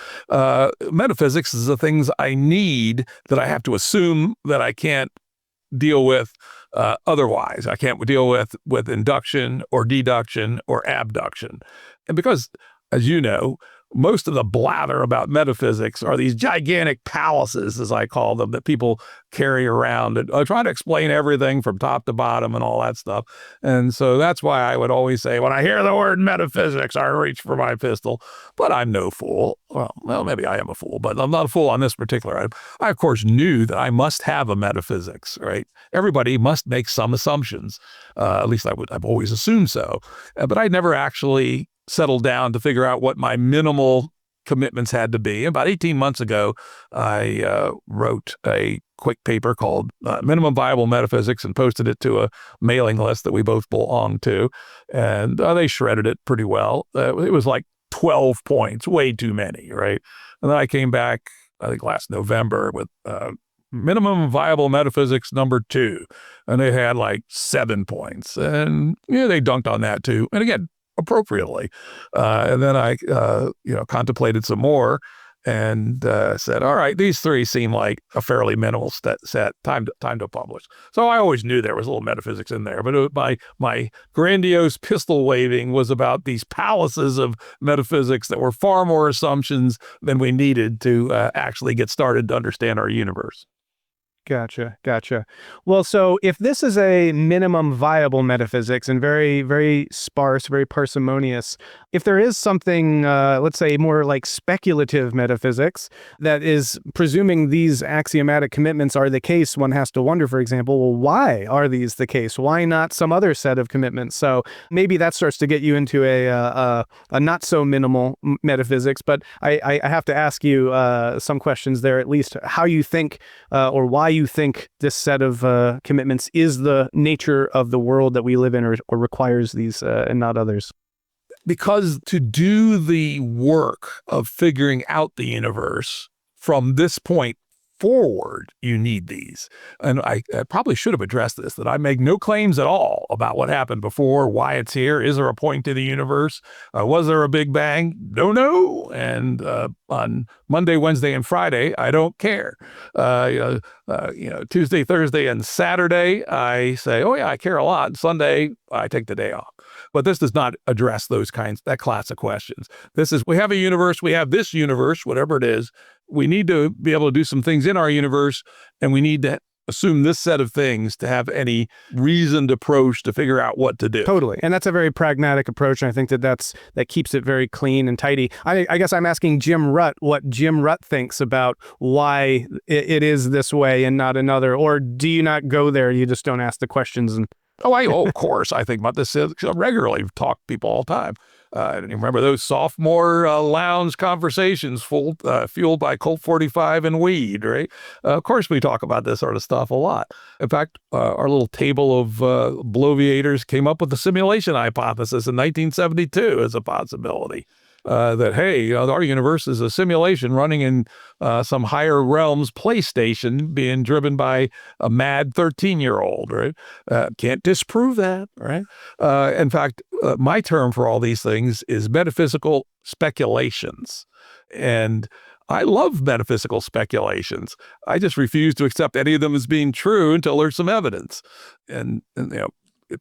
Metaphysics is the things I need that I have to assume that I can't deal with otherwise. I can't deal with induction or deduction or abduction. And because, as you know, most of the blather about metaphysics are these gigantic palaces, as I call them, that people carry around and try to explain everything from top to bottom and all that stuff. And so that's why I would always say, when I hear the word metaphysics, I reach for my pistol. But I'm no fool. Well, maybe I am a fool, but I'm not a fool on this particular item. I, of course, knew that I must have a metaphysics, right? Everybody must make some assumptions. At least I've always assumed so. But I never actually settled down to figure out what my minimal commitments had to be. About 18 months ago, I wrote a quick paper called Minimum Viable Metaphysics and posted it to a mailing list that we both belonged to. And they shredded it pretty well. It was like 12 points, way too many, right? And then I came back, I think last November, with Minimum Viable Metaphysics number 2. And they had like 7 points. And they dunked on that too. And again, appropriately. And then I, contemplated some more and said, all right, these 3 seem like a fairly minimal set. Time to publish. So I always knew there was a little metaphysics in there, but my grandiose pistol waving was about these palaces of metaphysics that were far more assumptions than we needed to actually get started to understand our universe. Gotcha. Well, so if this is a minimum viable metaphysics and very, very sparse, very parsimonious, if there is something, let's say, more like speculative metaphysics that is presuming these axiomatic commitments are the case, one has to wonder, for example, well, why are these the case? Why not some other set of commitments? So maybe that starts to get you into a not so minimal metaphysics, but I have to ask you some questions there, at least how you think or why you think this set of commitments is the nature of the world that we live in, or requires these and not others. Because to do the work of figuring out the universe from this point forward, you need these. And I probably should have addressed this, that I make no claims at all about what happened before, why it's here. Is there a point to the universe? Was there a Big Bang? No. And on Monday, Wednesday, and Friday, I don't care. Tuesday, Thursday, and Saturday, I say, oh yeah, I care a lot. Sunday, I take the day off. But this does not address that class of questions. This is, we have a universe, we have this universe, whatever it is. We need to be able to do some things in our universe, and we need to assume this set of things to have any reasoned approach to figure out what to do. Totally. And that's a very pragmatic approach. And I think that keeps it very clean and tidy. I guess I'm asking Jim Rutt what Jim Rutt thinks about why it is this way and not another. Or do you not go there? You just don't ask the questions? Of course. I think about this regularly. Talk to people all the time. And you remember those sophomore lounge conversations fueled by Colt 45 and weed, right? Of course, we talk about this sort of stuff a lot. In fact, our little table of bloviators came up with the simulation hypothesis in 1972 as a possibility. That, hey, our universe is a simulation running in some higher realms PlayStation being driven by a mad 13-year-old, right? Can't disprove that, right? In fact, my term for all these things is metaphysical speculations. And I love metaphysical speculations. I just refuse to accept any of them as being true until there's some evidence. And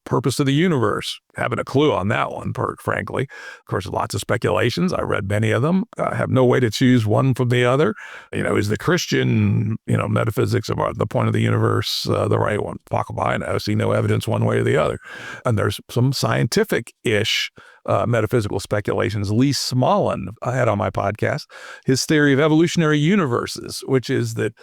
purpose of the universe, having a clue on that one, frankly. Of course, lots of speculations. I read many of them. I have no way to choose one from the other. Is the Christian, metaphysics of the point of the universe the right one? Fuck if I know. I see no evidence one way or the other. And there's some scientific-ish metaphysical speculations. Lee Smolin, I had on my podcast, his theory of evolutionary universes, which is that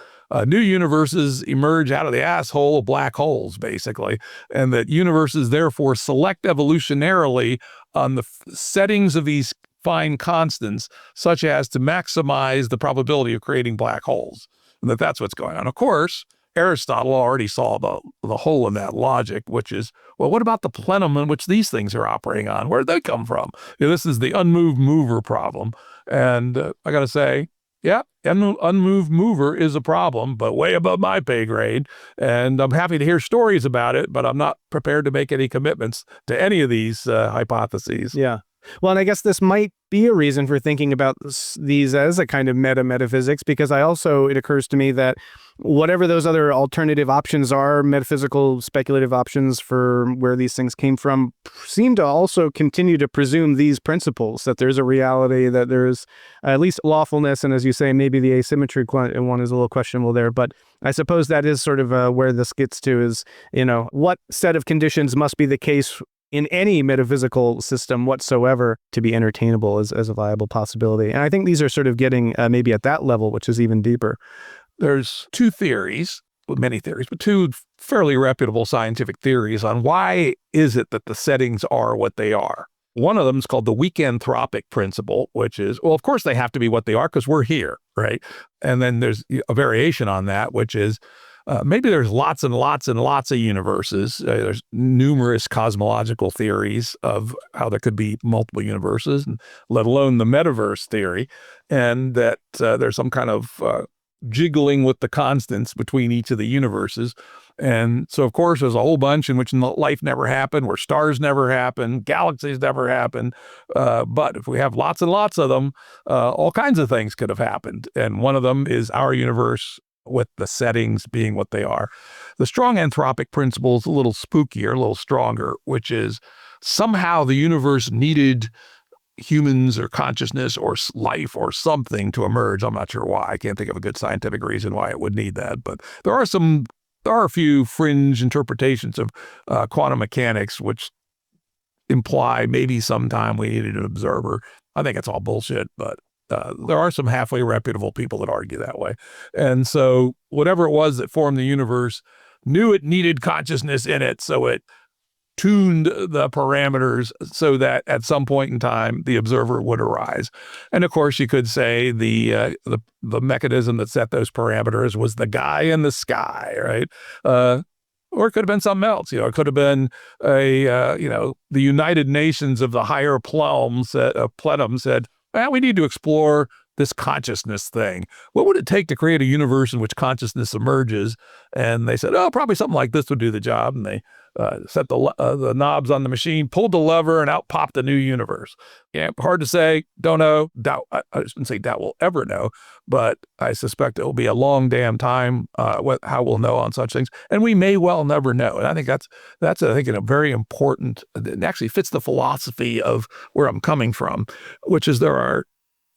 new universes emerge out of the asshole of black holes, basically, and that universes therefore select evolutionarily on the settings of these fine constants, such as to maximize the probability of creating black holes, and that's what's going on. Of course, Aristotle already saw the hole in that logic, which is, well, what about the plenum in which these things are operating on? Where did they come from? This is the unmoved mover problem. And I got to say, yeah, unmoved mover is a problem, but way above my pay grade. And I'm happy to hear stories about it, but I'm not prepared to make any commitments to any of these hypotheses. Yeah. Well, and I guess this might be a reason for thinking about these as a kind of metaphysics, because it occurs to me that whatever those other alternative options are, metaphysical, speculative options for where these things came from, seem to also continue to presume these principles, that there's a reality, that there's at least lawfulness, and as you say, maybe the asymmetry one is a little questionable there, but I suppose that is sort of where this gets to is, what set of conditions must be the case in any metaphysical system whatsoever to be entertainable as a viable possibility. And I think these are sort of getting maybe at that level, which is even deeper. There's two theories, many theories, but two fairly reputable scientific theories on why is it that the settings are what they are. One of them is called the weak anthropic principle, which is, well, of course they have to be what they are because we're here, right? And then there's a variation on that, which is, maybe there's lots and lots and lots of universes. There's numerous cosmological theories of how there could be multiple universes, let alone the metaverse theory, and that there's some kind of jiggling with the constants between each of the universes. And so, of course, there's a whole bunch in which life never happened, where stars never happened, galaxies never happened. But if we have lots and lots of them, all kinds of things could have happened. And one of them is our universe, with the settings being what they are. The strong anthropic principle is a little spookier, a little stronger, which is somehow the universe needed humans or consciousness or life or something to emerge. I'm not sure why. I can't think of a good scientific reason why it would need that. But there are a few fringe interpretations of quantum mechanics which imply maybe sometime we needed an observer. I think it's all bullshit, but there are some halfway reputable people that argue that way. And so whatever it was that formed the universe knew it needed consciousness in it, so it tuned the parameters so that at some point in time the observer would arise. And of course you could say the mechanism that set those parameters was the guy in the sky, right? Or it could have been something else. It could have been the United Nations of the higher plenum said, well, we need to explore this consciousness thing. What would it take to create a universe in which consciousness emerges? And they said, oh, probably something like this would do the job. And they set the knobs on the machine, pulled the lever, and out popped a new universe. Yeah, hard to say. Don't know. Doubt. I shouldn't say doubt we'll ever know, but I suspect it will be a long damn time how we'll know on such things. And we may well never know. And I think that's I think a very important, it actually fits the philosophy of where I'm coming from, which is there are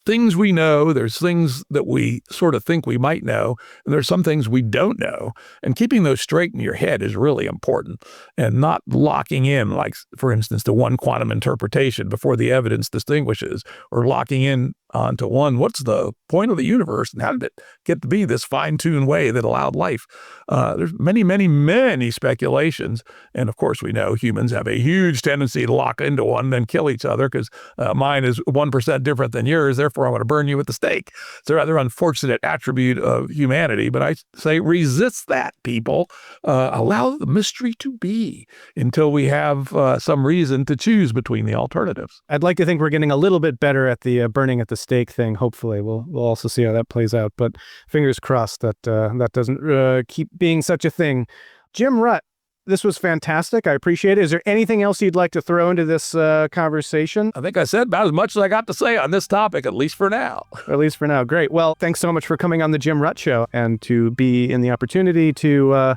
things we know, there's things that we sort of think we might know, and there's some things we don't know. And keeping those straight in your head is really important, and not locking in, like, for instance, to one quantum interpretation before the evidence distinguishes, or locking in onto one, what's the point of the universe and how did it get to be this fine-tuned way that allowed life? There's many, many, many speculations. And of course, we know humans have a huge tendency to lock into one and then kill each other because mine is 1% different than yours. Therefore, I'm going to burn you with the stake. It's a rather unfortunate attribute of humanity. But I say resist that, people. Allow the mystery to be until we have some reason to choose between the alternatives. I'd like to think we're getting a little bit better at the burning at the stake thing. Hopefully, we'll also see how that plays out. But fingers crossed that that doesn't keep being such a thing. Jim Rutt, this was fantastic. I appreciate it. Is there anything else you'd like to throw into this conversation? I think I said about as much as I got to say on this topic, at least for now. At least for now. Great. Well, thanks so much for coming on the Jim Rutt Show and to be in the opportunity to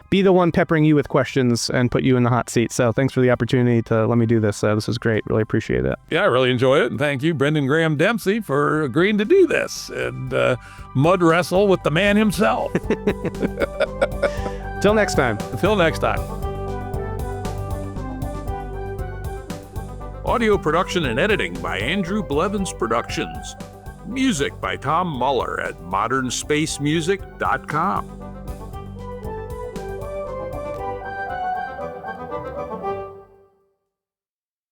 be the one peppering you with questions and put you in the hot seat. So thanks for the opportunity to let me do this. This is great. Really appreciate it. Yeah, I really enjoy it. And thank you, Graham Dempsey, for agreeing to do this and mud wrestle with the man himself. Till next time. Until next time. Audio production and editing by Andrew Blevins Productions. Music by Tom Muller at modernspacemusic.com.